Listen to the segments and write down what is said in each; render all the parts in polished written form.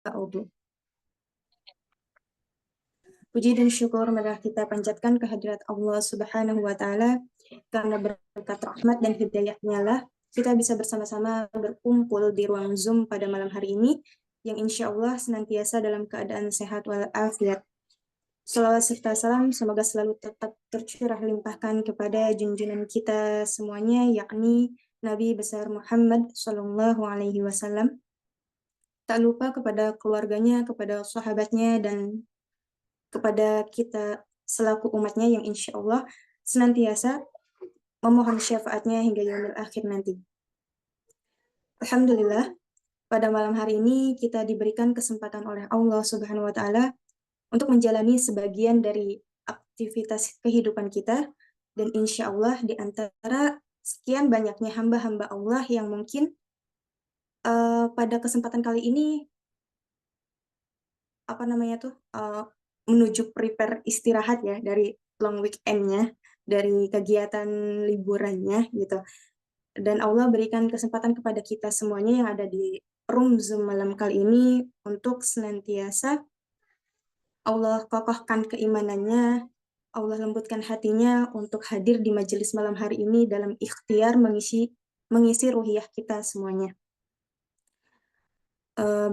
Ta'udu. Puji dan syukur marilah kita panjatkan kehadirat Allah Subhanahu wa Ta'ala, karena berkat rahmat dan hidayahnya lah kita bisa bersama-sama berkumpul di ruang Zoom pada malam hari ini, yang insya Allah senantiasa dalam keadaan sehat walafiat. Salawat serta salam semoga selalu tetap tercurah limpahkan kepada junjungan kita semuanya, yakni Nabi besar Muhammad Sallallahu Alaihi Wasallam. Tak lupa kepada keluarganya, kepada sahabatnya, dan kepada kita selaku umatnya yang insya Allah senantiasa memohon syafaatnya hingga yaumil akhir nanti. Alhamdulillah, pada malam hari ini kita diberikan kesempatan oleh Allah Subhanahu wa Ta'ala untuk menjalani sebagian dari aktivitas kehidupan kita, dan insya Allah di antara sekian banyaknya hamba-hamba Allah yang mungkin pada kesempatan kali ini menuju prepare istirahat ya dari long weekend-nya, dari kegiatan liburannya gitu. Dan Allah berikan kesempatan kepada kita semuanya yang ada di room Zoom malam kali ini untuk senantiasa Allah kokohkan keimanannya, Allah lembutkan hatinya untuk hadir di majelis malam hari ini dalam ikhtiar mengisi ruhiyah kita semuanya.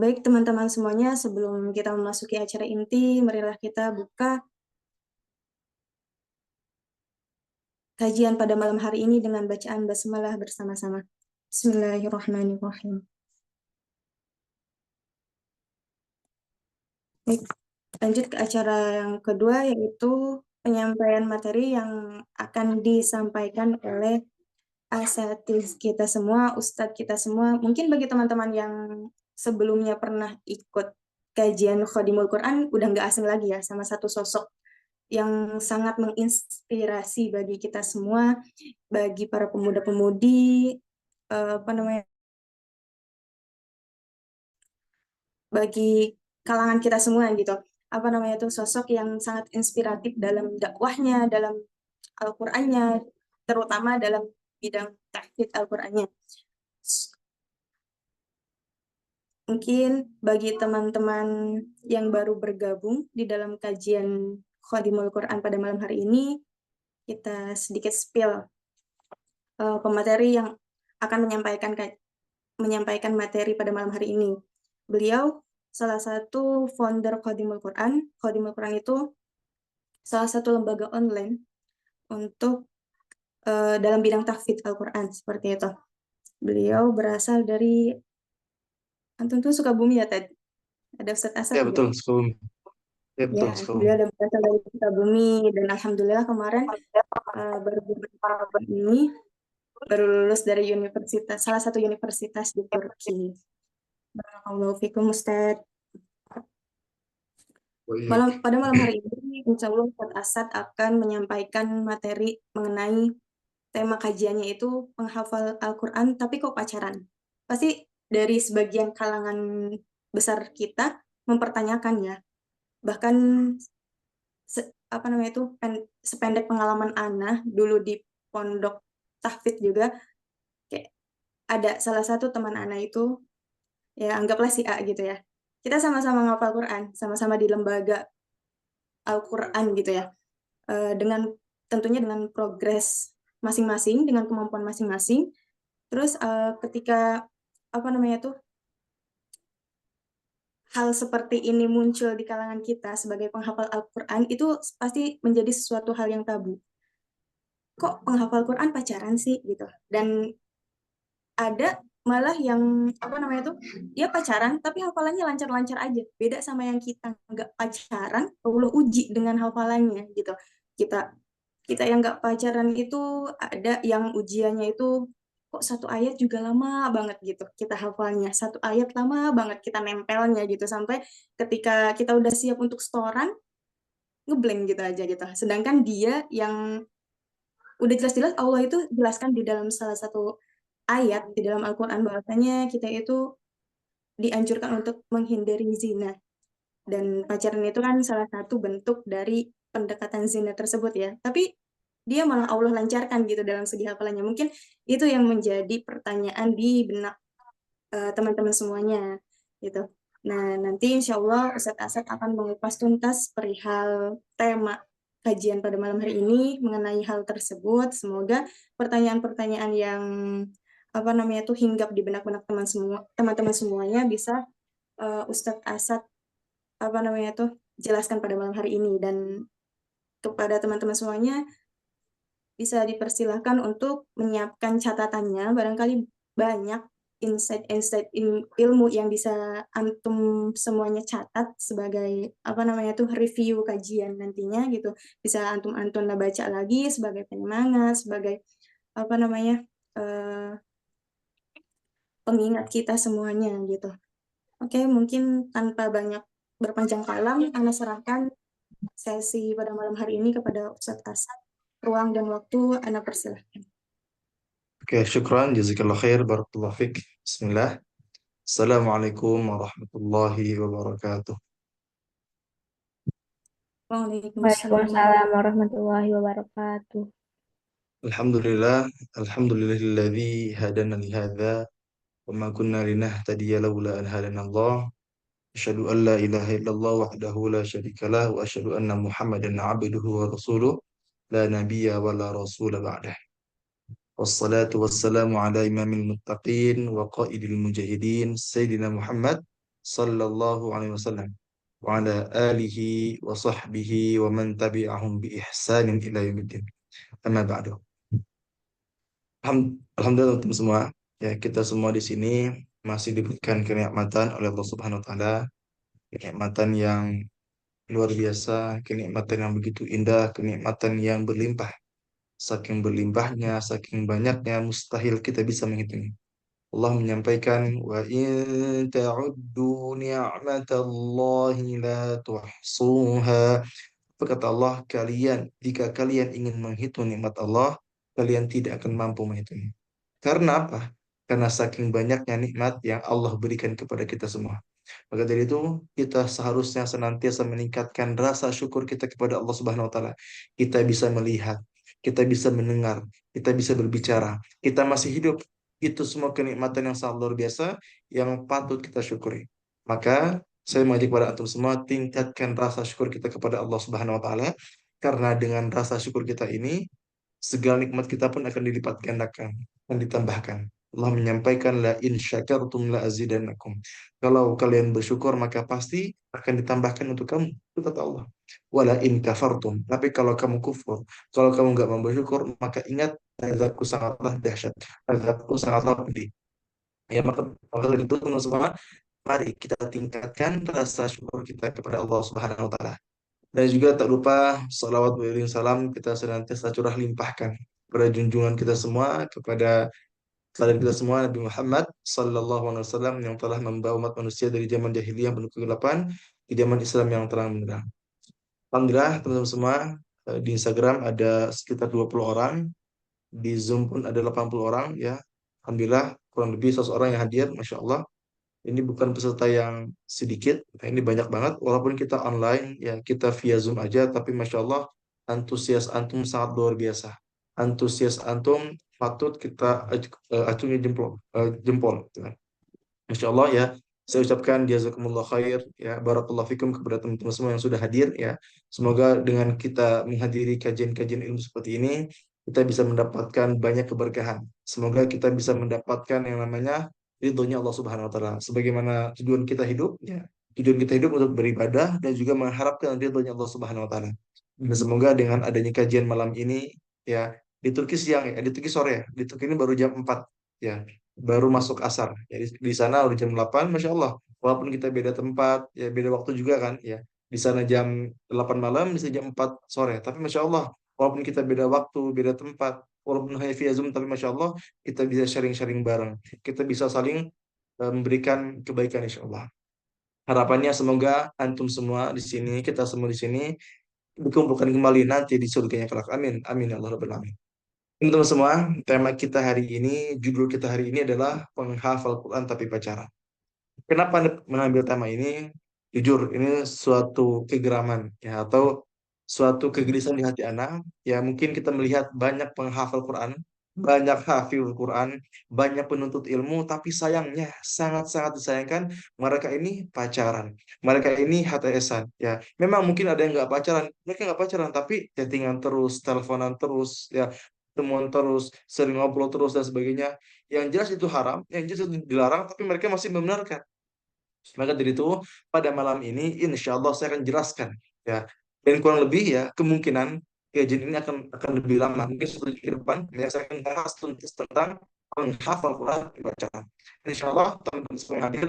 Baik teman-teman semuanya, sebelum kita memasuki acara inti, marilah kita buka kajian pada malam hari ini dengan bacaan basmalah bersama-sama. Bismillahirrahmanirrahim. Baik, lanjut ke acara yang kedua, yaitu penyampaian materi yang akan disampaikan oleh asatiz kita semua, ustadz kita semua. Mungkin bagi teman-teman yang sebelumnya pernah ikut kajian Khodimul Quran, udah nggak asing lagi ya sama satu sosok yang sangat menginspirasi bagi kita semua, bagi para pemuda-pemudi, bagi kalangan kita semua gitu. Sosok yang sangat inspiratif dalam dakwahnya, dalam Al-Qur'annya, terutama dalam bidang tahfidz Al-Qur'annya. Mungkin bagi teman-teman yang baru bergabung di dalam kajian Khodimul Quran pada malam hari ini, kita sedikit spill pemateri yang akan menyampaikan materi pada malam hari ini. Beliau salah satu founder Khodimul Quran. Khodimul Quran itu salah satu lembaga online untuk dalam bidang tahfidz Al-Quran, seperti itu. Beliau berasal dari Antum tuh Sukabumi ya, Ted? Ada Ustadz Asad Ya juga? betul, Sukabumi. Ya betul, Ya, Sukabumi. beliau ada berasal dari Sukabumi, dan alhamdulillah kemarin baru beberapa bulan ini baru lulus dari salah satu universitas di Turki. Barakallahu fikum Ustadz. Oh iya. Pada malam hari ini, insya Allah Ustadz Asad akan menyampaikan materi mengenai tema kajiannya itu penghafal Al-Quran, tapi kok pacaran? Pasti dari sebagian kalangan besar kita mempertanyakan ya. Bahkan sependek pengalaman Ana dulu di pondok tahfidz juga, kayak ada salah satu teman Ana itu, ya anggaplah si A gitu ya. Kita sama-sama ngapal Quran, sama-sama di lembaga Al-Quran gitu ya. Tentunya dengan progres masing-masing, dengan kemampuan masing-masing. Terus ketika hal seperti ini muncul di kalangan kita sebagai penghafal Al-Quran, itu pasti menjadi sesuatu hal yang tabu. Kok penghafal Quran pacaran sih gitu? Dan ada malah yang dia pacaran tapi hafalannya lancar-lancar aja. Beda sama yang kita nggak pacaran, Allah uji dengan hafalannya gitu. Kita kita yang nggak pacaran itu ada yang ujiannya itu kok satu ayat juga lama banget gitu kita hafalnya, satu ayat lama banget kita nempelnya gitu, sampai ketika kita udah siap untuk setoran ngeblank gitu aja gitu. Sedangkan dia yang udah jelas-jelas Allah itu jelaskan di dalam salah satu ayat di dalam Al-Quran bahwasanya kita itu dianjurkan untuk menghindari zina, dan pacaran itu kan salah satu bentuk dari pendekatan zina tersebut ya. Tapi dia malah Allah lancarkan gitu dalam segi hafalannya. Mungkin itu yang menjadi pertanyaan di benak teman-teman semuanya gitu. Nah, nanti insya Allah Ustadz Asad akan mengupas tuntas perihal tema kajian pada malam hari ini mengenai hal tersebut. Semoga pertanyaan-pertanyaan yang apa namanya tuh hinggap di benak-benak teman-teman semuanya bisa Ustadz Asad apa namanya tuh jelaskan pada malam hari ini, dan kepada teman-teman semuanya bisa dipersilahkan untuk menyiapkan catatannya. Barangkali banyak insight-insight ilmu yang bisa antum semuanya catat sebagai apa namanya tuh review kajian nantinya gitu. Bisa antum baca lagi sebagai penyemangat, sebagai apa namanya eh, pengingat kita semuanya gitu. Oke, mungkin tanpa banyak berpanjang kalam, Anda serahkan sesi pada malam hari ini kepada Ustadz Asad. Ruang dan waktu Anda persilahkan. Oke, syukran, jazakallah khair, barakallah fik. Bismillah. Assalamualaikum warahmatullahi wabarakatuh. Waalaikumsalam. Waalaikumsalam warahmatullahi wabarakatuh. Alhamdulillah, alhamdulillahilladzi hadana lihadza wa ma kunna linahtadiya laula an hadana Allah. Asyhadu an la ilaha illallah wahdahu la syarika lah wa asyhadu anna Muhammadan abduhu wa rasuluh la nabiyya wa la rasula ba'dah. Wassalatu wassalamu ala imamil muttaqin wa qaidil mujahidin Sayyidina Muhammad sallallahu alaihi wasallam wa ala alihi wa sahbihi wa man tabi'ahum bi ihsanin ila yaumiddin. Amma ba'du. Alhamdulillah untuk semua. Ya, kita semua di sini masih diberikan kenikmatan oleh Allah Subhanahu wa taala, kenikmatan yang luar biasa, kenikmatan yang begitu indah, kenikmatan yang berlimpah. Saking berlimpahnya, saking banyaknya, mustahil kita bisa menghitungnya. Allah menyampaikan wa in ta'uddu ni'matallahi la tuhsuha. Apa kata Allah, jika kalian ingin menghitung nikmat Allah, kalian tidak akan mampu menghitungnya. Karena apa? Karena saking banyaknya nikmat yang Allah berikan kepada kita semua. Maka dari itu, kita seharusnya senantiasa meningkatkan rasa syukur kita kepada Allah Subhanahu wa taala. Kita bisa melihat, kita bisa mendengar, kita bisa berbicara, kita masih hidup. Itu semua kenikmatan yang sangat luar biasa yang patut kita syukuri. Maka saya mengajak kepada antum semua tingkatkan rasa syukur kita kepada Allah Subhanahu wa taala, karena dengan rasa syukur kita ini segala nikmat kita pun akan dilipat gandakan dan ditambahkan. Allah menyampaikan la in syakartum la azidannakum. Kalau kalian bersyukur maka pasti akan ditambahkan untuk kamu. Itu kata Allah. Wala in kafartum. Tapi kalau kamu kufur, kalau kamu nggak mau bersyukur, maka ingat azabku sangatlah dahsyat. Azabku sangatlah pedih. Ya maka dari itu teman semua, mari kita tingkatkan rasa syukur kita kepada Allah Subhanahu wa taala. Dan juga tak lupa salawat beriring salam kita senantiasa curah limpahkan kepada junjungan kita semua, kepada teladan kita semua Nabi Muhammad sallallahu alaihi wasallam yang telah membawa umat manusia dari zaman jahiliyah penuh kegelapan di zaman Islam yang terang benderang. Alhamdulillah teman-teman semua, di Instagram ada sekitar 20 orang, di Zoom pun ada 80 orang ya. Alhamdulillah kurang lebih 100 orang yang hadir, Masya Allah. Ini bukan peserta yang sedikit, nah, ini banyak banget. Walaupun kita online, ya kita via Zoom aja, tapi Masya Allah, antusias antum sangat luar biasa. Antusias antum patut kita acungi jempol, jempol. Gitu kan. Masya Allah ya, saya ucapkan jazakumullah khair, ya, barakallahu fikum kepada teman-teman semua yang sudah hadir ya. Semoga dengan kita menghadiri kajian-kajian ilmu seperti ini, kita bisa mendapatkan banyak keberkahan. Semoga kita bisa mendapatkan yang namanya ridhonya Allah Subhanahu wa taala. Sebagaimana tujuan kita hidup, ya. Tujuan kita hidup untuk beribadah dan juga mengharapkan ridhonya Allah Subhanahu wa taala. Dan semoga dengan adanya kajian malam ini, ya, di Turki siang ya, di Turki sore ya. Di Turki ini baru jam 4 ya, baru masuk asar. Jadi di sana udah jam 8, Masya Allah. Walaupun kita beda tempat, ya beda waktu juga kan, ya. Di sana jam 8 malam, di sini jam 4 sore. Tapi Masya Allah, walaupun kita beda waktu, beda tempat, walaupun hanya via Zoom, tapi Masya Allah, kita bisa sharing-sharing bareng. Kita bisa saling memberikan kebaikan, Insya Allah. Harapannya semoga antum semua di sini, kita semua di sini, dikumpulkan kembali nanti di surganya kelak. Amin. Amin ya Allah Rabbal Alamin. Teman-teman semua, tema kita hari ini, judul kita hari ini adalah penghafal Quran tapi pacaran. Kenapa Anda mengambil tema ini? Jujur, ini suatu kegeraman ya, atau suatu kegelisahan di hati anak. Ya mungkin kita melihat banyak penghafal Quran, banyak hafizul Quran, banyak penuntut ilmu, tapi sayangnya sangat-sangat disayangkan mereka ini pacaran, mereka ini HTS-an. Ya, memang mungkin ada yang nggak pacaran, mereka nggak pacaran, tapi chattingan terus, teleponan terus, ya, temuan terus, sering ngobrol terus dan sebagainya. Yang jelas itu haram, yang jelas itu dilarang, tapi mereka masih membenarkan. Maka dari itu pada malam ini insya Allah saya akan jelaskan, ya, dan kurang lebih ya kemungkinan kajian ini akan lebih lama, mungkin 1 jam ke depan ya saya akan bahas tuntas tentang menghafal Quran bacaan. Insya Allah teman-teman semua yang hadir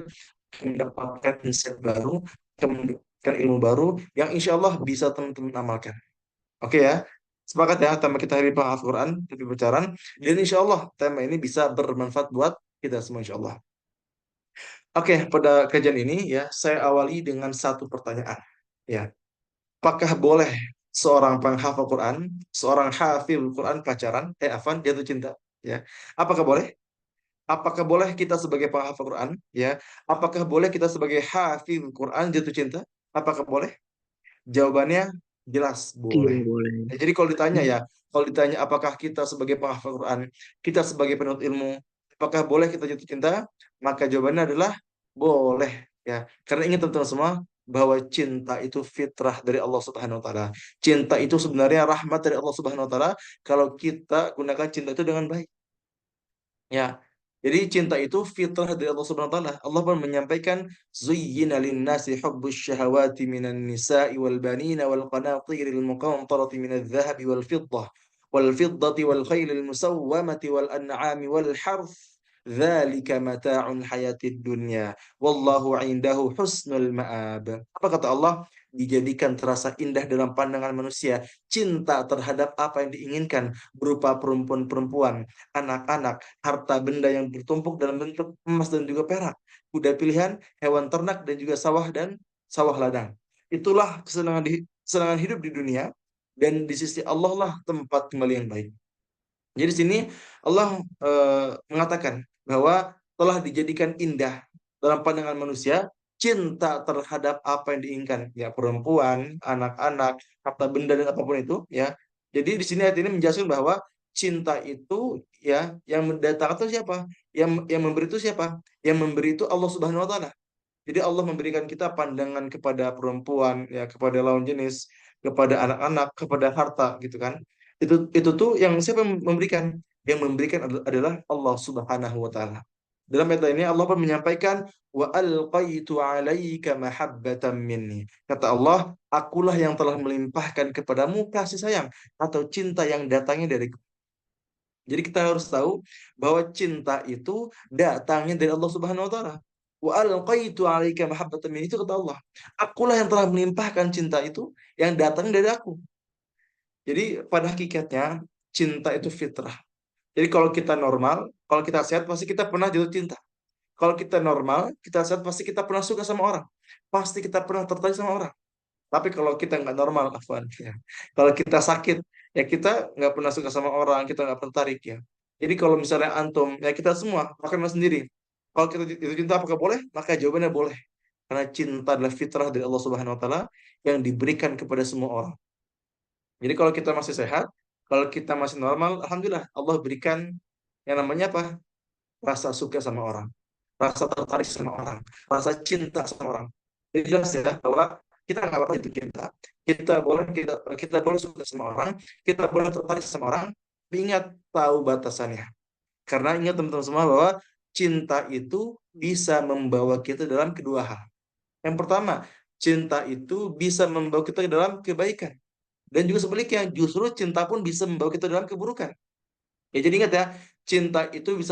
akan mendapatkan insight baru, akan mendapatkan ilmu baru yang insya Allah bisa teman-teman amalkan. Oke ya, sepakat ya tema kita hari menghafal Quran lebih bacaan, dan insya Allah tema ini bisa bermanfaat buat kita semua insya Allah. Oke, pada kajian ini ya saya awali dengan satu pertanyaan. Ya, apakah boleh seorang penghafal Quran, seorang hafil Quran pacaran, afan, jatuh cinta? Ya, apakah boleh? Apakah boleh kita sebagai penghafal Quran? Ya, apakah boleh kita sebagai hafil Quran jatuh cinta? Apakah boleh? Jawabannya jelas boleh. Tidak boleh. Ya, jadi kalau ditanya apakah kita sebagai penghafal Quran, kita sebagai penuntut ilmu, apakah boleh kita jatuh cinta? Maka jawabannya adalah boleh. Ya, karena ingat teman-teman semua bahwa cinta itu fitrah dari Allah Subhanahu Wa Taala. Cinta itu sebenarnya rahmat dari Allah Subhanahu Wa Taala. Kalau kita gunakan cinta itu dengan baik. Ya. Jadi cinta itu fitrah dari Allah Subhanahu wa taala. Allah pun menyampaikan zuyyina lin-nasi hubbus syahawati minan nisa'i wal banina wal qanatiril muqantarati minadh dhahabi wal fiddati wal khailil musawwamati wal an'ami wal harth. Dzalika mata'ul hayatid dunya wallahu 'indahu husnul ma'ab. Apa kata Allah? Dijadikan terasa indah dalam pandangan manusia cinta terhadap apa yang diinginkan berupa perempuan-perempuan, anak-anak, harta benda yang bertumpuk dalam bentuk emas dan juga perak, kuda pilihan, hewan ternak dan juga sawah ladang. Itulah kesenangan hidup di dunia, dan di sisi Allah lah tempat kembali yang baik. Jadi di sini Allah mengatakan bahwa telah dijadikan indah dalam pandangan manusia cinta terhadap apa yang diinginkan, ya, perempuan, anak-anak, harta benda dan apapun itu, ya. Jadi di sini ayat ini menjelaskan bahwa cinta itu, ya, yang mendatangkan itu siapa? Yang memberi itu siapa? Yang memberi itu Allah Subhanahu wa taala. Jadi Allah memberikan kita pandangan kepada perempuan, ya, kepada lawan jenis, kepada anak-anak, kepada harta, gitu kan. Itu tuh yang siapa yang memberikan? Yang memberikan adalah Allah Subhanahu wa taala. Dalam ayat ini Allah pun menyampaikan wa alqaitu 'alaika mahabbatan minni. Kata Allah, akulah yang telah melimpahkan kepadamu kasih sayang atau cinta yang datangnya dari. Jadi kita harus tahu bahwa cinta itu datangnya dari Allah Subhanahu wa taala. Wa alqaitu 'alaika mahabbatan minni, itu kata Allah. Akulah yang telah melimpahkan cinta itu yang datang dari aku. Jadi pada hakikatnya cinta itu fitrah. Jadi kalau kita normal, kalau kita sehat pasti kita pernah jatuh cinta. Kalau kita normal, kita sehat pasti kita pernah suka sama orang. Pasti kita pernah tertarik sama orang. Tapi kalau kita nggak normal, Afwan, ya. Kalau kita sakit, ya kita nggak pernah suka sama orang, kita nggak tertarik, ya. Jadi kalau misalnya antum, ya kita semua makan sendiri. Kalau kita itu cinta apakah boleh? Maka jawabannya boleh. Karena cinta adalah fitrah dari Allah Subhanahu Wa Taala yang diberikan kepada semua orang. Jadi kalau kita masih sehat, kalau kita masih normal, alhamdulillah Allah berikan yang namanya apa? Rasa suka sama orang, rasa tertarik sama orang, rasa cinta sama orang. Jadi jelas ya bahwa kita nggak apa-apa itu cinta. Kita boleh suka sama orang, kita boleh tertarik sama orang, tapi ingat tahu batasannya. Karena ingat teman-teman semua bahwa cinta itu bisa membawa kita dalam kedua hal. Yang pertama, cinta itu bisa membawa kita dalam kebaikan. Dan juga sebaliknya, justru cinta pun bisa membawa kita dalam keburukan. Ya, jadi ingat ya, cinta itu bisa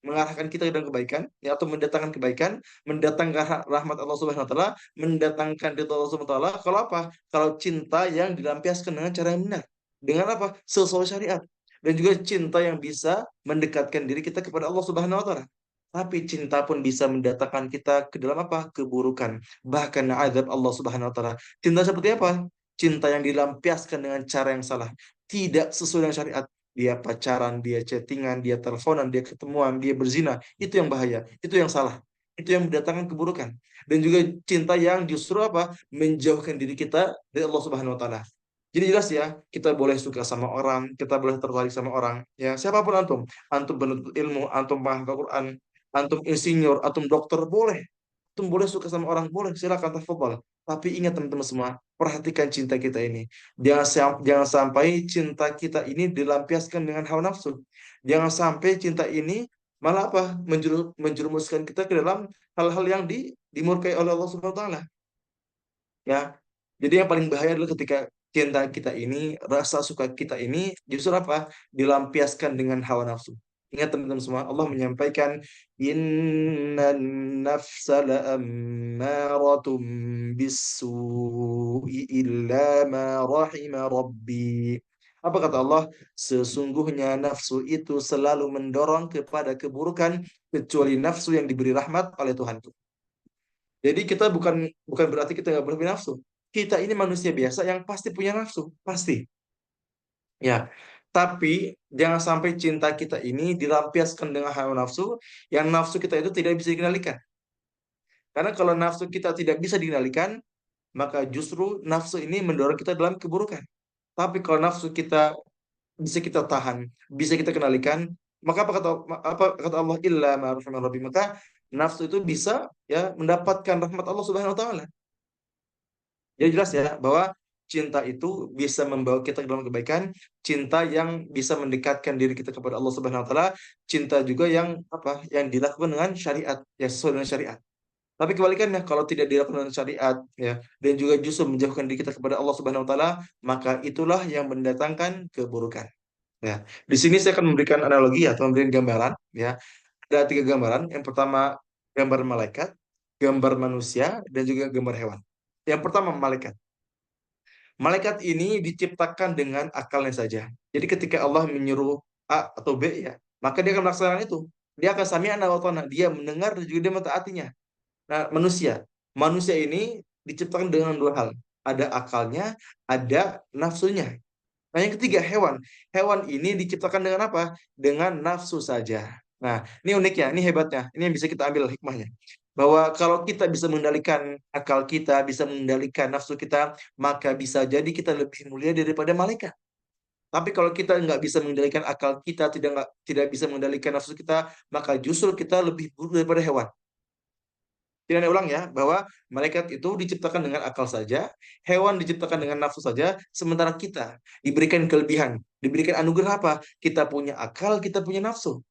mengarahkan kita ke dalam kebaikan, ya, atau mendatangkan kebaikan, mendatangkan rahmat Allah Subhanahu wa taala, mendatangkan ridha Allah Subhanahu wa taala. Kalau apa? Kalau cinta yang dilampiaskan dengan cara yang benar. Dengan apa? Sesuai syariat. Dan juga cinta yang bisa mendekatkan diri kita kepada Allah Subhanahu wa taala. Tapi cinta pun bisa mendatangkan kita ke dalam apa? Keburukan. Bahkan azab Allah Subhanahu wa taala. Cinta seperti apa? Cinta yang dilampiaskan dengan cara yang salah. Tidak sesuai dengan syariat. Dia pacaran, dia chattingan, dia teleponan, dia ketemuan, dia berzina. Itu yang bahaya. Itu yang salah. Itu yang mendatangkan keburukan. Dan juga cinta yang justru apa? Menjauhkan diri kita dari Allah Subhanahu wa taala. Jadi jelas ya, kita boleh suka sama orang, kita boleh tertarik sama orang. Ya, siapapun antum penuntut ilmu, antum penghafal Quran, antum insinyur, antum dokter, boleh. Antum boleh suka sama orang, boleh. Silakan tafadhol. Tapi ingat teman-teman semua, perhatikan cinta kita ini. Jangan sampai cinta kita ini dilampiaskan dengan hawa nafsu. Jangan sampai cinta ini malah apa? Menjerumuskan kita ke dalam hal-hal yang dimurkai oleh Allah Subhanahu wa taala. Ya, jadi yang paling bahaya adalah ketika cinta kita ini, rasa suka kita ini justru apa? Dilampiaskan dengan hawa nafsu. Ingat teman-teman semua, Allah menyampaikan innan nafsa la'ammaratum bisu'i illa ma rahima rabbi. Apa kata Allah? Sesungguhnya nafsu itu selalu mendorong kepada keburukan kecuali nafsu yang diberi rahmat oleh Tuhan. Jadi kita bukan bukan berarti kita nggak boleh punya nafsu. Kita ini manusia biasa yang pasti punya nafsu, pasti. Ya, tapi jangan sampai cinta kita ini dilampiaskan dengan hawa nafsu, yang nafsu kita itu tidak bisa dikendalikan. Karena kalau nafsu kita tidak bisa dikendalikan, maka justru nafsu ini mendorong kita dalam keburukan. Tapi kalau nafsu kita bisa kita tahan, bisa kita kendalikan, maka apa kata Allah illa ma rahimar rabbi, maka nafsu itu bisa ya mendapatkan rahmat Allah Subhanahu wa taala. Jadi jelas ya bahwa cinta itu bisa membawa kita ke dalam kebaikan, cinta yang bisa mendekatkan diri kita kepada Allah Subhanahu wa taala, cinta juga yang apa? Yang dilakukan dengan syariat, ya sesuai dengan syariat. Tapi kebalikannya kalau tidak dilakukan dengan syariat ya dan juga justru menjauhkan diri kita kepada Allah Subhanahu wa taala, maka itulah yang mendatangkan keburukan. Ya. Di sini saya akan memberikan analogi atau memberikan gambaran ya. Ada tiga gambaran. Yang pertama gambar malaikat, gambar manusia dan juga gambar hewan. Yang pertama malaikat. Malaikat ini diciptakan dengan akalnya saja. Jadi ketika Allah menyuruh A atau B ya, maka dia akan melaksanakan itu. Dia akan sami'na wa ta'na. Dia mendengar dan juga dia mentaatinya. Nah, manusia ini diciptakan dengan dua hal. Ada akalnya, ada nafsunya. Nah, yang ketiga hewan. Hewan ini diciptakan dengan apa? Dengan nafsu saja. Nah, ini uniknya, ini hebatnya. Ini yang bisa kita ambil hikmahnya. Bahwa kalau kita bisa mengendalikan akal kita, bisa mengendalikan nafsu kita, maka bisa jadi kita lebih mulia daripada malaikat. Tapi kalau kita nggak bisa mengendalikan akal kita, tidak bisa mengendalikan nafsu kita, maka justru kita lebih buruk daripada hewan. Tidak ada ulang ya, bahwa malaikat itu diciptakan dengan akal saja, hewan diciptakan dengan nafsu saja, sementara kita diberikan kelebihan, diberikan anugerah apa? Kita punya akal, kita punya nafsu.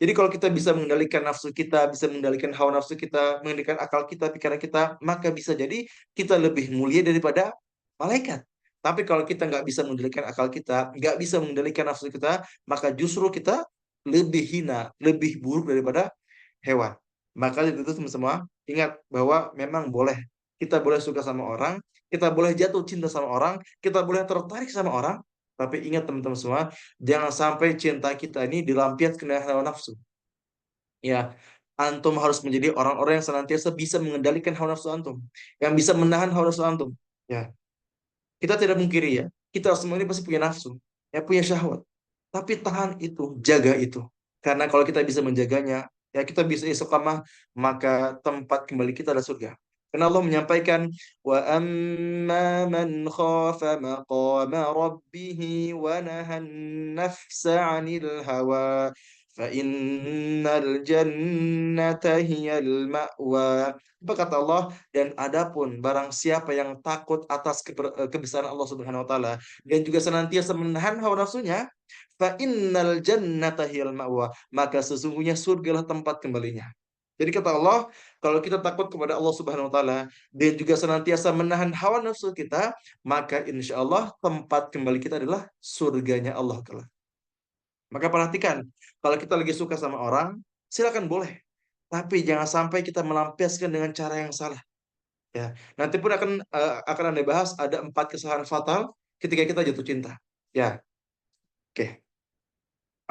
Jadi kalau kita bisa mengendalikan nafsu kita, bisa mengendalikan hawa nafsu kita, mengendalikan akal kita, pikiran kita, maka bisa jadi kita lebih mulia daripada malaikat. Tapi kalau kita nggak bisa mengendalikan akal kita, nggak bisa mengendalikan nafsu kita, maka justru kita lebih hina, lebih buruk daripada hewan. Maka itu semua ingat bahwa memang boleh kita boleh suka sama orang, kita boleh jatuh cinta sama orang, kita boleh tertarik sama orang, tapi ingat teman-teman semua, jangan sampai cinta kita ini dilampiaskan dengan hawa nafsu. Ya, antum harus menjadi orang-orang yang senantiasa bisa mengendalikan hawa nafsu antum, yang bisa menahan hawa nafsu antum. Ya, kita tidak mungkiri ya, kita semua ini pasti punya nafsu, ya punya syahwat. Tapi tahan itu, jaga itu. Karena kalau kita bisa menjaganya, ya kita bisa istiqamah, maka tempat kembali kita adalah surga. Karena Allah menyampaikan, wa amma man khafa maqama rabbih wa nahan nafsa 'anil hawa fa innal jannata hiyal ma'wa. Apa kata Allah? Dan adapun barang siapa yang takut atas kebesaran Allah Subhanahu wa taala dan juga senantiasa menahan hawa nafsunya, fa innal jannata hiyal ma'wa, maka sesungguhnya surgalah tempat kembalinya. Jadi kata Allah, kalau kita takut kepada Allah Subhanahu wa taala dan juga senantiasa menahan hawa nafsu kita, maka insya Allah tempat kembali kita adalah surganya Allah kelak. Maka perhatikan, kalau kita lagi suka sama orang, silakan boleh. Tapi jangan sampai kita melampiaskan dengan cara yang salah. Ya, nanti pun akan Anda bahas ada 4 kesalahan fatal ketika kita jatuh cinta. Ya, oke.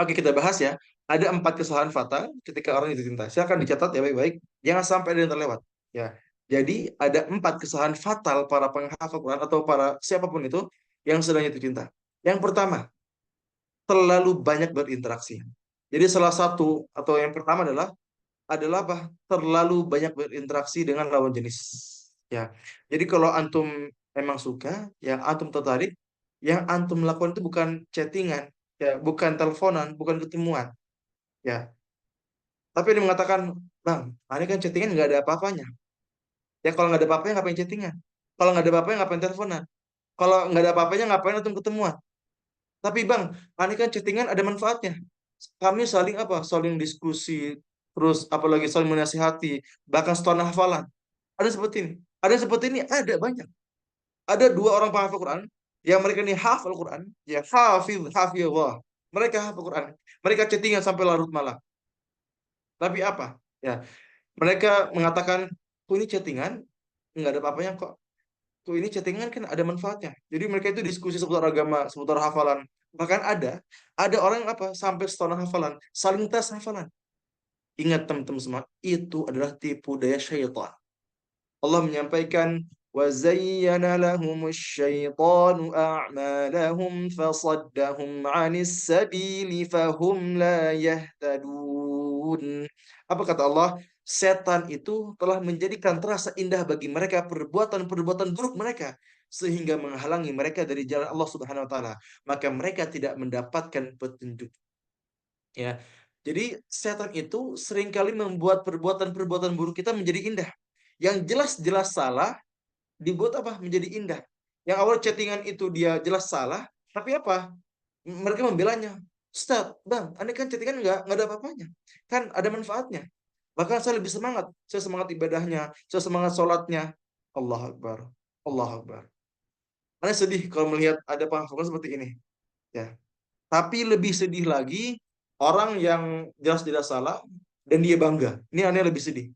Oke, kita bahas ya. Ada 4 kesalahan fatal ketika orang jatuh cinta. Silakan dicatat ya baik-baik. Jangan sampai ada yang terlewat. Ya. Jadi ada 4 kesalahan fatal para penghafal Quran atau para siapapun itu yang sedang jatuh cinta. Yang pertama, terlalu banyak berinteraksi. Jadi salah satu atau yang pertama adalah apa? Terlalu banyak berinteraksi dengan lawan jenis. Ya. Jadi kalau antum memang suka, ya antum tertarik, Yang antum lakukan itu bukan chattingan, ya, bukan teleponan, bukan ketemuan, ya. Tapi dia mengatakan, bang, ini kan chattingan nggak ada apa-apanya. Ya kalau nggak ada apa-apanya ngapain chattingan? Kalau nggak ada apa-apanya ngapain teleponan? Kalau nggak ada apa-apanya ngapain antum ketemuan? Tapi bang, ini kan chattingan ada manfaatnya. Kami saling apa? Saling diskusi, terus apalagi saling menasihati, bahkan setelah hafalan. Ada seperti ini. Ada seperti ini, ada banyak. Ada dua orang penghafal Quran yang mereka ini hafal Quran, ya hafizah. Mereka hafal Quran. Mereka chattingan sampai larut malam. Tapi apa? Ya, mereka mengatakan, "Kok ini chattingan? Nggak ada apa-apanya kok. Kok ini chattingan kan ada manfaatnya." Jadi mereka itu diskusi seputar agama, seputar hafalan. Bahkan ada orang yang apa? Sampai setahun hafalan, saling tes hafalan. Ingat teman-teman semua, itu adalah tipu daya syaitan. Allah menyampaikan وَزَيَّنَ لَهُمُ الشَّيْطَانُ أَعْمَالَهُمْ فَصَدَّهُمْ عَنِ السَّبِيلِ فَهُمْ لَا يَهْتَدُونَ. Apa kata Allah? Setan itu telah menjadikan terasa indah bagi mereka perbuatan-perbuatan buruk mereka sehingga menghalangi mereka dari jalan Allah Subhanahu wa taala. Maka mereka tidak mendapatkan petunjuk. Ya. Jadi setan itu seringkali membuat perbuatan-perbuatan buruk kita menjadi indah. Yang jelas-jelas salah dibuat apa? Menjadi indah. Yang awal chattingan itu dia jelas salah, tapi apa? Mereka membelanya. Ustaz, bang, aneh kan chattingan nggak ada apa-apanya. Kan ada manfaatnya. Bahkan saya lebih semangat. Saya semangat ibadahnya, saya semangat sholatnya. Allah Akbar. Allah Akbar. Aneh sedih kalau melihat ada penghapusan seperti ini. Ya. Tapi lebih sedih lagi, orang yang jelas-jelas salah, dan dia bangga. Ini aneh lebih sedih.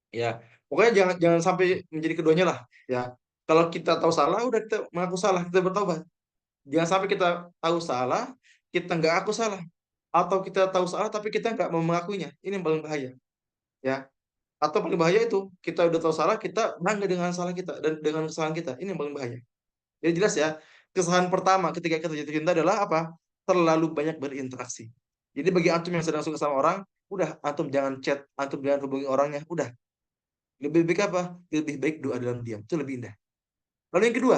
Ya, pokoknya jangan jangan sampai menjadi keduanya lah. Ya, kalau kita tahu salah, udah kita mengaku salah, kita bertobat. Jangan sampai kita tahu salah, kita nggak aku salah, atau kita tahu salah tapi kita nggak mau mengakuinya. Ini yang paling bahaya. Ya, atau paling bahaya itu kita udah tahu salah, kita bangga dengan salah kita dan dengan kesalahan kita. Ini yang paling bahaya. Jadi jelas ya, kesalahan pertama ketika kita jatuh cinta adalah apa? Terlalu banyak berinteraksi. Jadi bagi antum yang sedang suka sama orang, udah antum jangan chat, antum jangan hubungi orangnya, udah. Lebih baik apa? Lebih baik doa dalam diam. Itu lebih indah. Lalu yang kedua,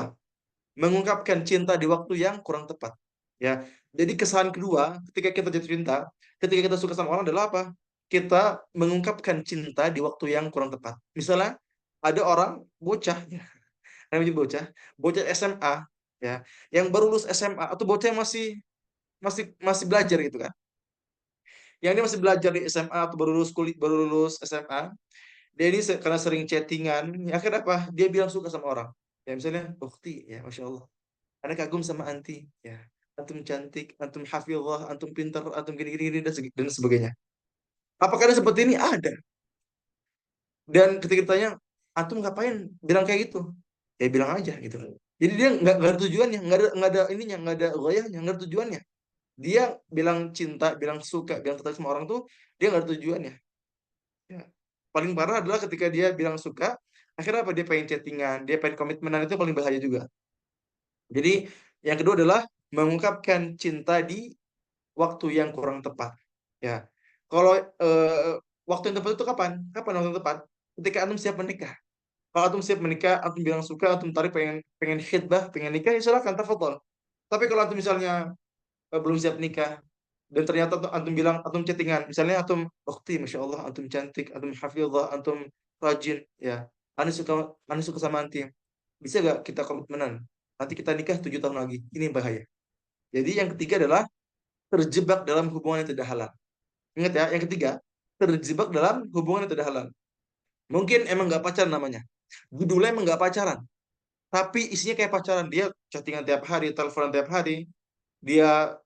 mengungkapkan cinta di waktu yang kurang tepat. Ya. Jadi kesalahan kedua ketika kita jatuh cinta, ketika kita suka sama orang adalah apa? Kita mengungkapkan cinta di waktu yang kurang tepat. Misalnya ada orang bocah ya, namanya bocah, bocah SMA ya, yang baru lulus SMA atau bocah yang masih masih masih belajar gitu kan. Yang ini masih belajar di SMA atau baru lulus kuliah, baru lulus SMA, dia ini karena sering chattingan, ya akhirnya apa? Dia bilang suka sama orang. Ya misalnya, Ukti, ya Masya Allah. Anak kagum sama anti, ya. Antum cantik, antum hafizah, antum pintar, antum gini-gini dan sebagainya. Apakah ada seperti ini? Ada. Dan ketika ditanya, antum ngapain bilang kayak gitu? Ya bilang aja gitu. Jadi dia nggak ada tujuannya, nggak ada ininya, nggak ada goyahnya, nggak ada tujuannya. Dia bilang cinta, bilang suka, bilang tertarik sama orang tuh, dia nggak ada tujuannya. Ya. Paling parah adalah ketika dia bilang suka, akhirnya apa? Dia pengen chattingan, dia pengen komitmenan, itu paling bahaya juga. Jadi yang kedua adalah mengungkapkan cinta di waktu yang kurang tepat. Ya, kalau waktu yang tepat itu kapan? Kapan waktu yang tepat? Ketika antum siap menikah. Kalau antum siap menikah, antum bilang suka, antum tarik pengen pengen khidbah, pengen nikah, ya silakan, tafadhol. Tapi kalau antum misalnya belum siap nikah, dan ternyata antum bilang antum chattingan, misalnya antum ukti, masya Allah, antum cantik, antum hafizah, antum rajin, ya, ane suka sama anti, bisa gak kita komitmenan, nanti kita nikah 7 tahun lagi, ini yang bahaya. Jadi yang ketiga adalah terjebak dalam hubungan yang tidak halal. Ingat ya, yang ketiga, terjebak dalam hubungan yang tidak halal. Mungkin emang nggak pacaran namanya, judulnya emang nggak pacaran, tapi isinya kayak pacaran. Dia chattingan tiap hari, teleponan tiap hari, dia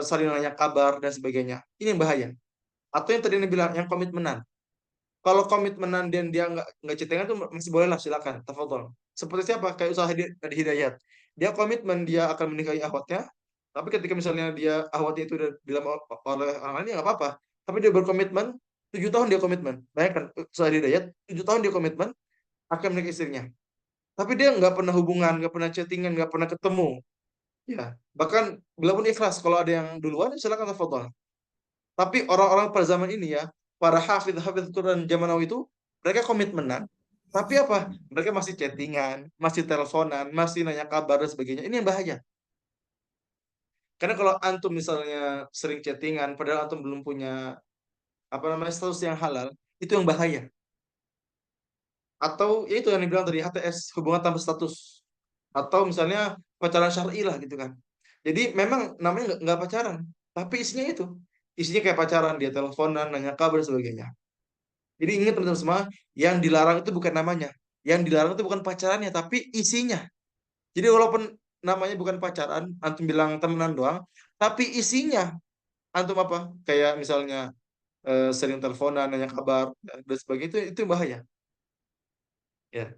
saling nanya kabar dan sebagainya. Ini yang bahaya. Atau yang tadi Anda bilang, yang komitmenan. Kalau komitmenan dan dia nggak chattingan itu masih boleh lah, silakan, tafadhol. Seperti siapa? Kayak usaha di Hidayat. Dia komitmen dia akan menikahi ahwatnya, tapi ketika misalnya dia ahwatnya itu udah dilamar oleh orang lain, ya nggak apa-apa. Tapi dia berkomitmen, 7 tahun dia komitmen. Bayangkan, usaha di Hidayat, 7 tahun dia komitmen akan menikahi istrinya. Tapi dia nggak pernah hubungan, nggak pernah chattingan, nggak pernah ketemu. Ya, bahkan bila pun ikhlas, kalau ada yang duluan, silakan tafadhol. Tapi orang-orang pada zaman ini ya, para hafidh Quran zaman now itu, mereka komitmenan. Tapi apa? Mereka masih chattingan, masih teleponan, masih nanya kabar dan sebagainya. Ini yang bahaya. Karena kalau antum misalnya sering chattingan, padahal antum belum punya apa namanya status yang halal, itu yang bahaya. Atau ya itu yang dibilang tadi HTS, hubungan tanpa status. Atau misalnya pacaran syar'i lah gitu kan. Jadi memang namanya nggak pacaran, tapi isinya itu. Isinya kayak pacaran, dia teleponan, nanya kabar dan sebagainya. Jadi ingat teman-teman semua, yang dilarang itu bukan namanya. Yang dilarang itu bukan pacarannya, tapi isinya. Jadi walaupun namanya bukan pacaran, antum bilang temenan doang, tapi isinya antum apa? Kayak misalnya sering teleponan, nanya kabar dan sebagainya itu yang bahaya. Ya.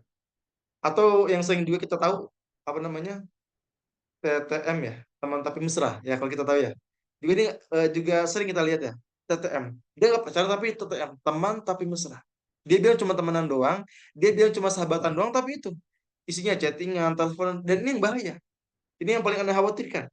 Atau yang sering juga kita tahu apa namanya? TTM ya, teman tapi mesra ya kalau kita tahu ya. Juga ini juga sering kita lihat ya, TTM. Dia nggak pacaran tapi TTM, teman tapi mesra. Dia bilang cuma temenan doang, dia bilang cuma sahabatan doang, tapi itu isinya chattingan, teleponan, dan ini yang bahaya. Ini yang paling anda khawatirkan.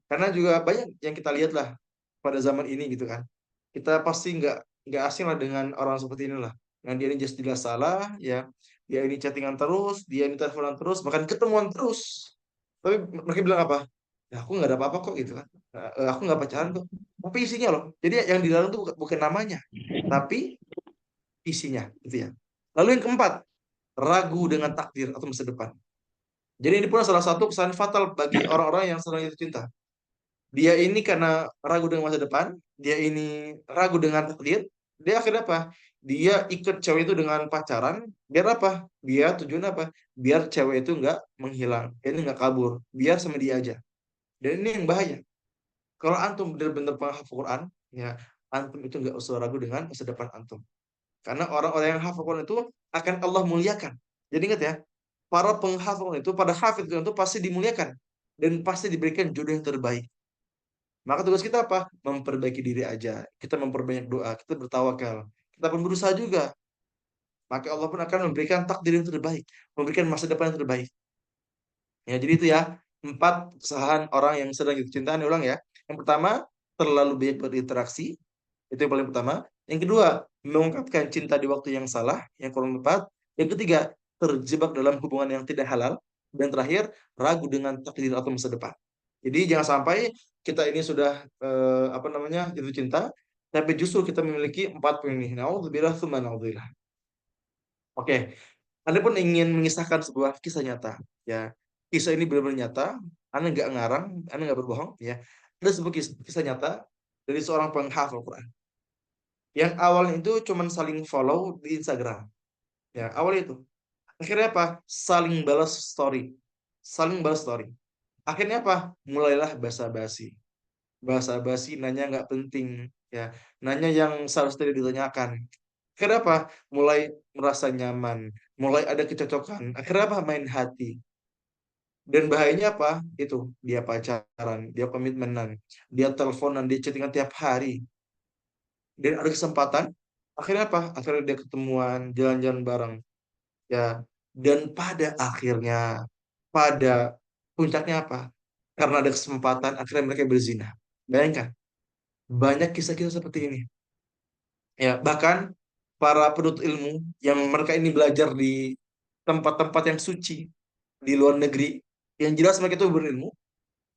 Karena juga banyak yang kita lihat lah pada zaman ini gitu kan. Kita pasti nggak asing lah dengan orang seperti inilah. Yang dia ini jelas salah, ya. Dia ini chattingan terus, dia ini teleponan terus, bahkan ketemuan terus. Tapi mereka bilang apa? Ya aku nggak ada apa-apa kok gitu kan. Aku nggak pacaran kok. Tapi isinya loh. Jadi yang dilarang itu bukan namanya, tapi isinya gitu ya. Lalu yang keempat, ragu dengan takdir atau masa depan. Jadi ini pun salah satu kesalahan fatal bagi orang-orang yang sedang jatuh cinta. Dia ini karena ragu dengan masa depan, dia ini ragu dengan takdir, dia akhirnya apa? Dia ikut cewek itu dengan pacaran, biar apa? Biar tujuan apa? Biar cewek itu nggak menghilang, ini nggak kabur, biar sama dia aja. Dan ini yang bahaya. Kalau antum benar-benar penghafal Quran, ya antum itu nggak usah ragu dengan masa depan antum. Karena orang-orang yang hafal Quran itu akan Allah muliakan. Jadi ingat ya, para penghafal Quran itu, pada hafid Quran itu pasti dimuliakan dan pasti diberikan jodoh yang terbaik. Maka tugas kita apa? Memperbaiki diri aja. Kita memperbanyak doa, kita bertawakal. Kita pun berusaha juga. Maka Allah pun akan memberikan takdir yang terbaik, memberikan masa depan yang terbaik. Ya, jadi itu ya, 4 kesalahan orang yang sedang jatuh cinta. Ini ulang ya. Yang pertama, terlalu banyak berinteraksi. Itu yang paling pertama. Yang kedua, mengungkapkan cinta di waktu yang salah, yang kurang tepat. Yang ketiga, terjebak dalam hubungan yang tidak halal. Dan terakhir, ragu dengan takdir atau masa depan. Jadi jangan sampai kita ini sudah apa namanya jatuh cinta, tapi justru kita memiliki 4 poin ini. Naudzubillah, tsumma naudzubillah. Oke, Anda pun ingin mengisahkan sebuah kisah nyata, ya. Kisah ini benar-benar nyata. Anda nggak ngarang, Anda nggak berbohong, ya. Ada sebuah kisah nyata dari seorang penghafal Quran. Yang awalnya itu cuma saling follow di Instagram. Ya, awalnya itu. Akhirnya apa? Saling balas story. Saling balas story. Akhirnya apa? Mulailah basa-basi. Basa-basi nanya nggak penting. Ya, nanya yang seharusnya tidak ditanyakan. Akhirnya apa? Mulai merasa nyaman. Mulai ada kecocokan. Akhirnya apa? Main hati. Dan bahayanya apa? Itu. Dia pacaran. Dia komitmenan. Dia teleponan. Dia chattingan tiap hari. Dan ada kesempatan. Akhirnya apa? Akhirnya dia ketemuan. Jalan-jalan bareng. Ya, dan pada puncaknya apa? Karena ada kesempatan, akhirnya mereka berzina. Bayangkan, banyak kisah-kisah seperti ini. Ya, bahkan para penuntut ilmu yang mereka ini belajar di tempat-tempat yang suci di luar negeri, yang jelas mereka itu berilmu,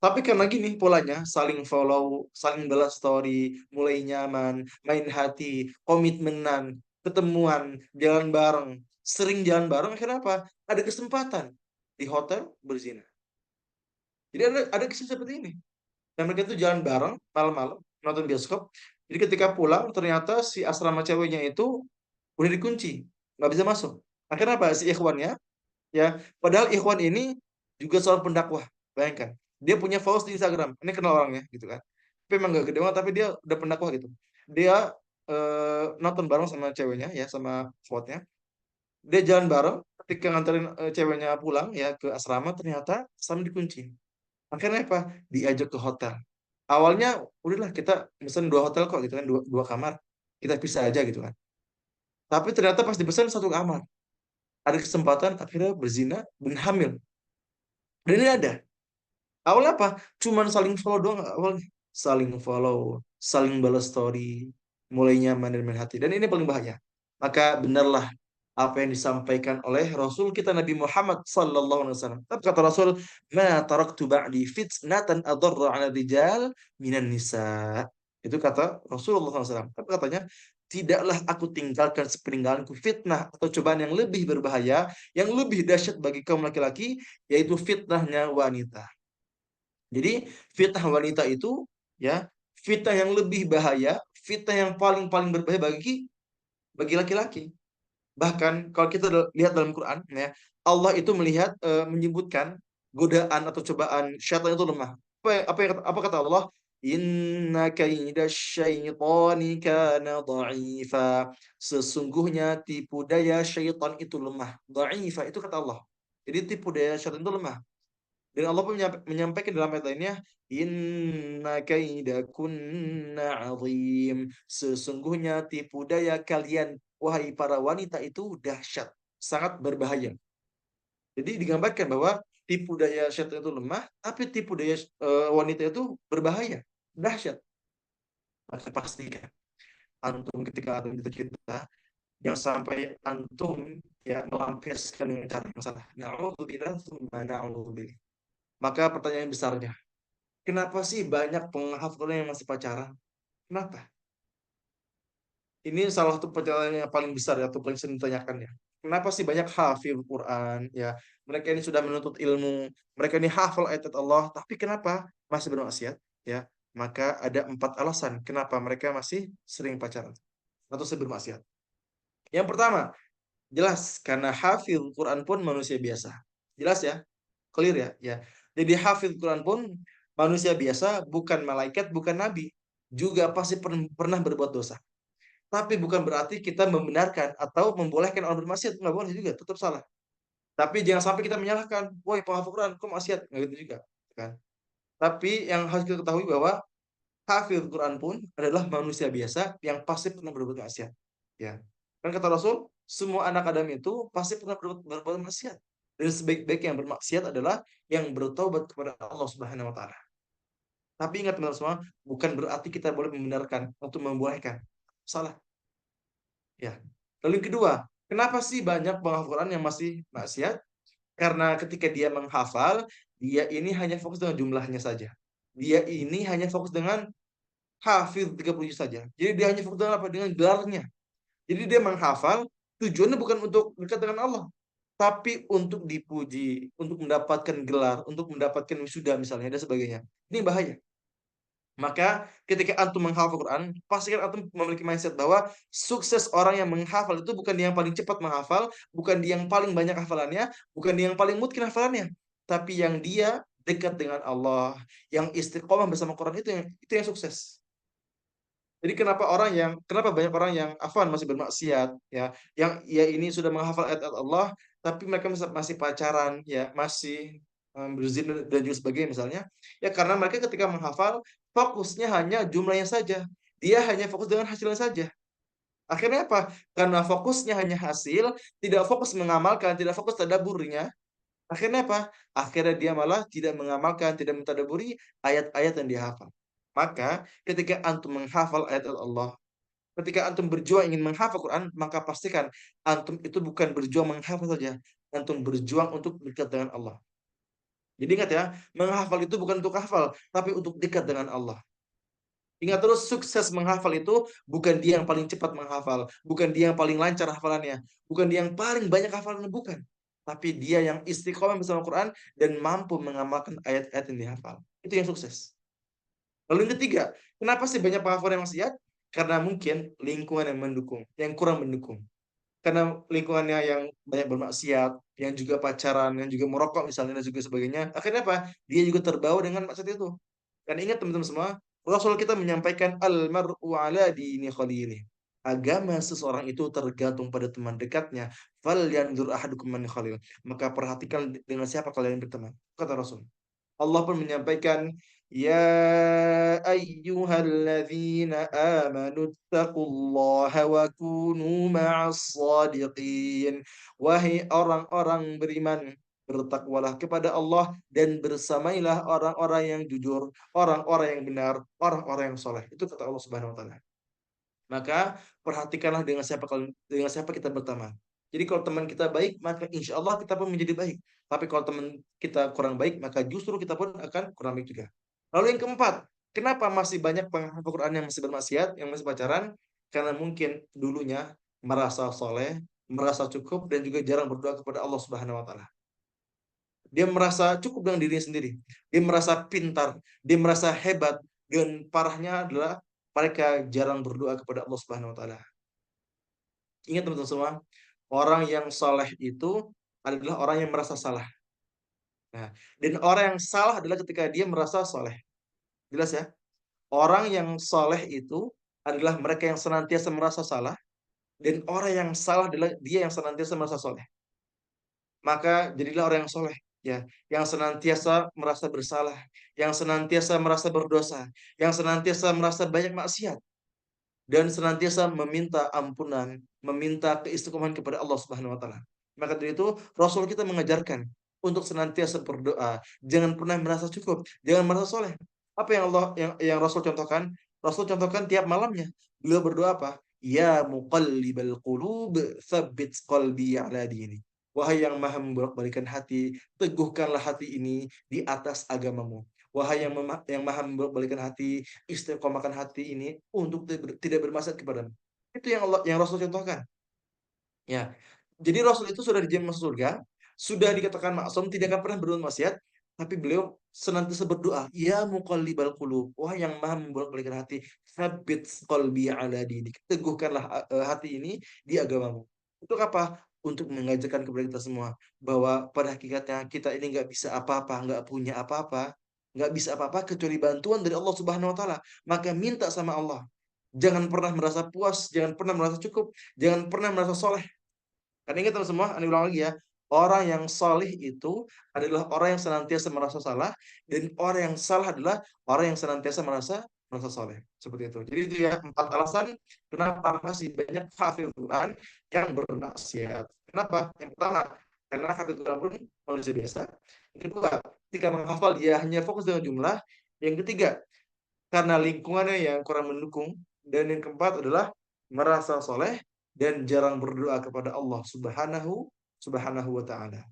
tapi karena gini polanya, saling follow, saling balas story, mulai nyaman, main hati, komitmenan, ketemuan, jalan bareng, sering jalan bareng, akhirnya apa? Ada kesempatan di hotel berzina. Jadi ada kisah seperti ini. Dan mereka itu jalan bareng malam-malam nonton bioskop. Jadi ketika pulang ternyata si asrama ceweknya itu udah dikunci, nggak bisa masuk. Akhirnya apa? Si ikhwannya, ya, padahal ikhwan ini juga seorang pendakwah. Bayangkan, dia punya followers di Instagram. Ini kenal orangnya, gitu kan? Tapi emang gak gede banget, tapi dia udah pendakwah gitu. Dia nonton bareng sama ceweknya, ya, sama ikhwatnya. Dia jalan bareng. Ketika nganterin ceweknya pulang, ya, ke asrama, ternyata asrama dikunci. Akhirnya apa? Diajak ke hotel. Awalnya udahlah kita pesan 2 hotel kok gitu kan, dua kamar. Kita pisah aja gitu kan. Tapi ternyata pas dipesan 1 kamar, ada kesempatan akhirnya berzina dan hamil. Dan ini ada. Awalnya apa? Cuman saling follow doang awalnya. Saling follow, saling balas story, mulai nyaman dan main hati. Dan ini paling bahaya. Maka benarlah apa yang disampaikan oleh Rasul kita Nabi Muhammad sallallahu alaihi wasallam. Tapi kata Rasul, "Ma taraktu ba'di fitnatan adarra 'ala rijal minan nisa." Itu kata Rasulullah SAW. Tapi katanya, tidaklah aku tinggalkan sepeninggalanku fitnah atau cobaan yang lebih berbahaya, yang lebih dahsyat bagi kaum laki-laki, yaitu fitnahnya wanita. Jadi fitnah wanita itu ya, fitnah yang lebih bahaya, fitnah yang paling berbahaya bagi laki-laki. Bahkan kalau kita lihat dalam Quran ya, Allah itu menyebutkan godaan atau cobaan syaitan itu lemah. Apa kata Allah? Inna kaidasyaitani kana dha'ifa. Sesungguhnya tipu daya syaitan itu lemah. Dha'ifa itu kata Allah. Jadi tipu daya syaitan itu lemah. Dan Allah pun menyampaikan dalam ayat lainnya, Inna kaidakunna azim. Sesungguhnya tipu daya kalian, wahai para wanita itu dahsyat, sangat berbahaya. Jadi digambarkan bahwa tipu daya syaitan itu lemah, tapi tipu daya wanita itu berbahaya, dahsyat. Maka pastikan antum ketika antum kita yang sampai antum ya melampiaskan dengan cara yang salah. Na'udzubillah, tsumma na'udzubillah. Maka pertanyaan besarnya, kenapa sih banyak penghafal yang masih pacaran? Kenapa? Ini salah satu pertanyaan yang paling besar ya, atau paling sering ditanyakan ya. Kenapa sih banyak hafil Quran ya? Mereka ini sudah menuntut ilmu, mereka ini hafal ayat Allah, tapi kenapa masih bermaksiat? Ya, maka ada 4 alasan kenapa mereka masih sering pacaran atau sering bermaksiat. Yang pertama, jelas karena hafil Quran pun manusia biasa. Jelas ya? Clear ya? Ya. Jadi hafil Quran pun manusia biasa, bukan malaikat, bukan nabi. Juga pasti pernah berbuat dosa. Tapi bukan berarti kita membenarkan atau membolehkan orang bermaksiat. Nggak boleh juga, tetap salah. Tapi jangan sampai kita menyalahkan, woi penghafal Quran, kok maksiat? Nggak gitu juga. Kan? Tapi yang harus kita ketahui bahwa hafil Quran pun adalah manusia biasa yang pasti pernah berbuat maksiat. Ya. Kan kata Rasul, semua anak Adam itu pasti pernah berbuat maksiat. Dan sebaik-baik yang bermaksiat adalah yang bertobat kepada Allah Subhanahu wa taala. Tapi ingat teman-teman semua, bukan berarti kita boleh membenarkan atau membolehkan. Salah. Ya. Lalu yang kedua, kenapa sih banyak penghafal Quran yang masih maksiat? Karena ketika dia menghafal, dia ini hanya fokus dengan jumlahnya saja. Dia ini hanya fokus dengan hafid 30 juz saja. Jadi dia hanya fokus dengan apa? Dengan gelarnya. Jadi dia menghafal, tujuannya bukan untuk dekat dengan Allah, tapi untuk dipuji, untuk mendapatkan gelar, untuk mendapatkan wisuda misalnya dan sebagainya. Ini bahaya. Maka ketika antum menghafal Quran, pastikan antum memiliki mindset bahwa sukses orang yang menghafal itu bukan dia yang paling cepat menghafal, bukan dia yang paling banyak hafalannya, bukan dia yang paling mungkin hafalannya, tapi yang dia dekat dengan Allah, yang istiqomah bersama Quran itu yang sukses. Jadi kenapa banyak orang yang afan masih bermaksiat ya, yang ya ini sudah menghafal ayat-ayat Allah tapi mereka masih pacaran ya, masih berzina dan juga sebagainya misalnya. Ya karena mereka ketika menghafal fokusnya hanya jumlahnya saja. Dia hanya fokus dengan hasilnya saja. Akhirnya apa? Karena fokusnya hanya hasil, tidak fokus mengamalkan, tidak fokus tadaburnya. Akhirnya apa? Akhirnya dia malah tidak mengamalkan, tidak mentadaburi ayat-ayat yang dia hafal. Maka ketika antum menghafal ayat Allah, ketika antum berjuang ingin menghafal Quran, maka pastikan antum itu bukan berjuang menghafal saja, antum berjuang untuk dekat dengan Allah. Jadi ingat ya, menghafal itu bukan untuk hafal, tapi untuk dekat dengan Allah. Ingat terus, sukses menghafal itu bukan dia yang paling cepat menghafal, bukan dia yang paling lancar hafalannya, bukan dia yang paling banyak hafalannya, bukan. Tapi dia yang istiqomah bersama Quran dan mampu mengamalkan ayat-ayat yang dihafal. Itu yang sukses. Lalu yang ketiga, kenapa sih banyak penghafal yang maksiat? Karena mungkin lingkungan yang mendukung, yang kurang mendukung. Karena lingkungannya yang banyak bermaksiat, yang juga pacaran, yang juga merokok misalnya dan juga sebagainya. Akhirnya apa? Dia juga terbawa dengan maksiat itu. Dan ingat teman-teman semua, Rasul kita menyampaikan al-mar'u ala dini khalili. Agama seseorang itu tergantung pada teman dekatnya. Fal yanzur ahadukum man khalil. Maka perhatikan dengan siapa kalian berteman. Kata Rasul. Allah pun menyampaikan, Ya ayyuhalladzina amanu taqullaha wa kunu ma'as sadiqin. Wahai orang-orang beriman, bertakwalah kepada Allah dan bersamailah orang-orang yang jujur, orang-orang yang benar, orang-orang yang soleh. Itu kata Allah Subhanahu wa taala. Maka perhatikanlah dengan siapa kita berteman. Jadi kalau teman kita baik, maka insya Allah kita pun menjadi baik. Tapi kalau teman kita kurang baik, maka justru kita pun akan kurang baik juga. Lalu yang keempat, kenapa masih banyak penghafal Quran yang masih bermaksiat, yang masih pacaran? Karena mungkin dulunya merasa soleh, merasa cukup, dan juga jarang berdoa kepada Allah Subhanahu Wa Taala. Dia merasa cukup dengan dirinya sendiri. Dia merasa pintar, dia merasa hebat, dan parahnya adalah mereka jarang berdoa kepada Allah Subhanahu Wa Taala. Ingat teman-teman semua, orang yang soleh itu adalah orang yang merasa salah. Nah, dan orang yang salah adalah ketika dia merasa soleh. Jelas ya? Orang yang soleh itu adalah mereka yang senantiasa merasa salah, dan orang yang salah adalah dia yang senantiasa merasa soleh. Maka jadilah orang yang soleh, ya, yang senantiasa merasa bersalah, yang senantiasa merasa berdosa, yang senantiasa merasa banyak maksiat, dan senantiasa meminta ampunan, meminta keistiqomahan kepada Allah Subhanahu wa taala. Maka dari itu Rasul kita mengajarkan untuk senantiasa berdoa, jangan pernah merasa cukup, jangan merasa soleh. Apa yang yang Rasul contohkan? Rasul contohkan tiap malamnya. Beliau berdoa apa? Ya muqallibal qulub, tsabbit qalbi ala dini. Wahai yang maha membolak-balikan hati, teguhkanlah hati ini di atas agamamu. Wahai yang maha membolak-balikan hati, istiqomahkan hati ini untuk tidak bermaksiat kepadamu. Itu yang yang Rasul contohkan. Ya. Jadi Rasul itu sudah dijamin masuk surga, sudah dikatakan maksum, tidak akan pernah berbuat maksiat, tapi beliau senantiasa berdoa, ya muqallibal qulub, wah yang maha membolak-balikan hati, tsabbit qalbi ala dinik. Teguhkanlah hati ini di agamamu. Untuk apa? Untuk mengajarkan kepada kita semua bahwa pada hakikatnya kita ini nggak bisa apa-apa, nggak punya apa-apa, nggak bisa apa-apa kecuali bantuan dari Allah Subhanahu Wa Taala. Maka minta sama Allah. Jangan pernah merasa puas, jangan pernah merasa cukup, jangan pernah merasa soleh. Karena ingat teman semua, ini ulang lagi ya. Orang yang salih itu adalah orang yang senantiasa merasa salah, dan orang yang salah adalah orang yang senantiasa merasa soleh. Seperti itu. Jadi itu ya 4 alasan kenapa masih banyak hafil Quran yang bermaksiat. Kenapa? Yang pertama, karena hafil Quran pun manusia biasa. Yang kedua, ketika menghafal dia hanya fokus dengan jumlah. Yang ketiga, karena lingkungannya yang kurang mendukung. Dan yang keempat adalah merasa soleh dan jarang berdoa kepada Allah Subhanahu wa taala.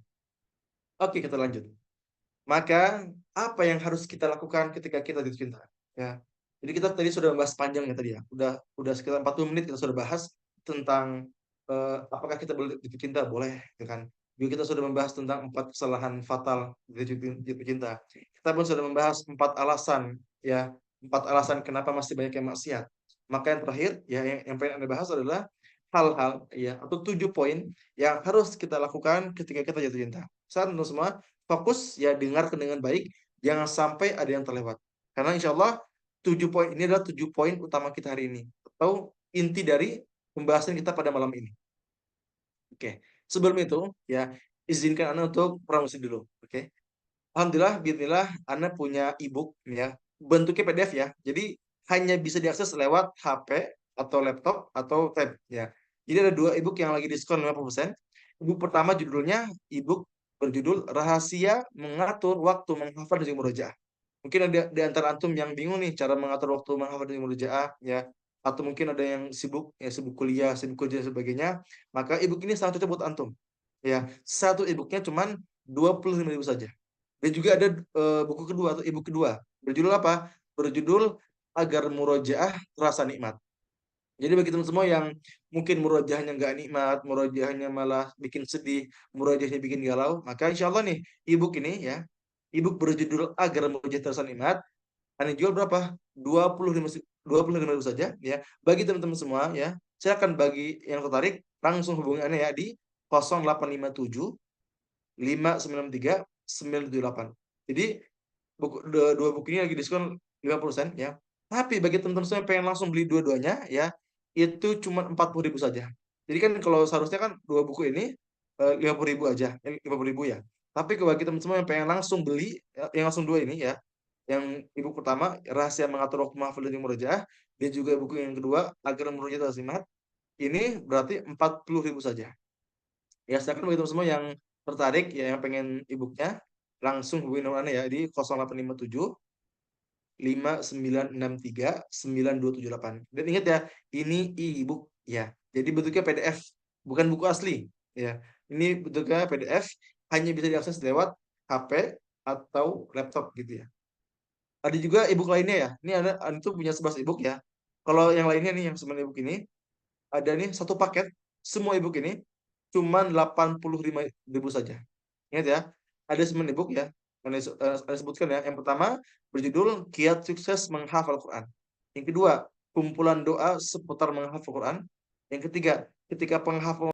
Oke, kita lanjut. Maka apa yang harus kita lakukan ketika kita jatuh cinta? Ya. Jadi kita tadi sudah membahas panjang ya tadi ya. Udah sekitar 40 menit kita sudah bahas tentang apakah kita boleh jatuh cinta? Boleh, ya kan? Juga kita sudah membahas tentang 4 kesalahan fatal jatuh cinta. Kita pun sudah membahas 4 alasan ya, 4 alasan kenapa masih banyak yang maksiat. Maka yang terakhir ya yang pengen Anda bahas adalah hal-hal ya atau 7 poin yang harus kita lakukan ketika kita jatuh cinta. Saat untuk semua fokus ya, dengarkan dengan baik, jangan sampai ada yang terlewat. Karena insya Allah 7 poin ini adalah 7 poin utama kita hari ini atau inti dari pembahasan kita pada malam ini. Oke, sebelum itu ya izinkan Anda untuk promosi dulu. Oke, Alhamdulillah, bismillah, Anda punya ebook ya, bentuknya PDF ya. Jadi hanya bisa diakses lewat HP atau laptop atau tab ya. Jadi ada 2 ebook yang lagi diskon 50%. Ebook pertama judulnya ebook berjudul Rahasia Mengatur Waktu Menghafal dan Murojaah. Mungkin ada di antara antum yang bingung nih cara mengatur waktu menghafal dan murojaah ya. Atau mungkin ada yang sibuk ya, sibuk kuliah, sibuk kerja dan sebagainya. Maka ebook ini sangat cocok buat antum. Ya, satu ebooknya cuman 25.000 saja. Dan juga ada buku kedua atau ebook kedua. Berjudul apa? Berjudul Agar Murojaah Terasa Nikmat. Jadi bagi teman semua yang mungkin murojaahnya nggak nikmat, murojaahnya malah bikin sedih, murojaahnya bikin galau, maka insya Allah nih ebook ini ya, ebook berjudul Agar Murojaah Terasa Nikmat, Anda jual berapa? 25.000 saja ya. Bagi teman-teman semua ya, saya akan bagi yang tertarik langsung hubungi Anda ya di 0857 593 978. Jadi dua buku ini lagi diskon 50% ya. Tapi bagi teman-teman semua yang pengen langsung beli dua-duanya ya, itu cuma 40.000 saja. Jadi kan kalau seharusnya kan 2 buku ini 50.000 aja, 50.000 ya. Tapi bagi teman semua yang pengen langsung beli, yang langsung 2 ini ya, yang ibu pertama Rahasia Mengatur Waktu Mahfal dan Murojaah, dan juga buku yang kedua Agar Murojaah Tersimat, ini berarti 40.000 saja. Ya, silakan bagi teman semua yang tertarik ya, yang pengen e-booknya, langsung hubungi nomor Anda ya di 0857 5963 9278. Dan ingat ya, ini e-book ya. Jadi bentuknya PDF, bukan buku asli. Ya, ini bentuknya PDF, hanya bisa diakses lewat HP atau laptop gitu ya. Ada juga ebook lainnya ya. Ini ada itu punya 11 ebook ya. Kalau yang lainnya nih yang 9 ebook ini ada nih satu paket semua ebook ini cuman 85.000 saja. Ingat ya, ada 9 ebook ya. Ada sebutkan ya. Yang pertama berjudul Kiat Sukses Menghafal Quran. Yang kedua, kumpulan doa seputar menghafal Quran. Yang ketiga, ketika penghafal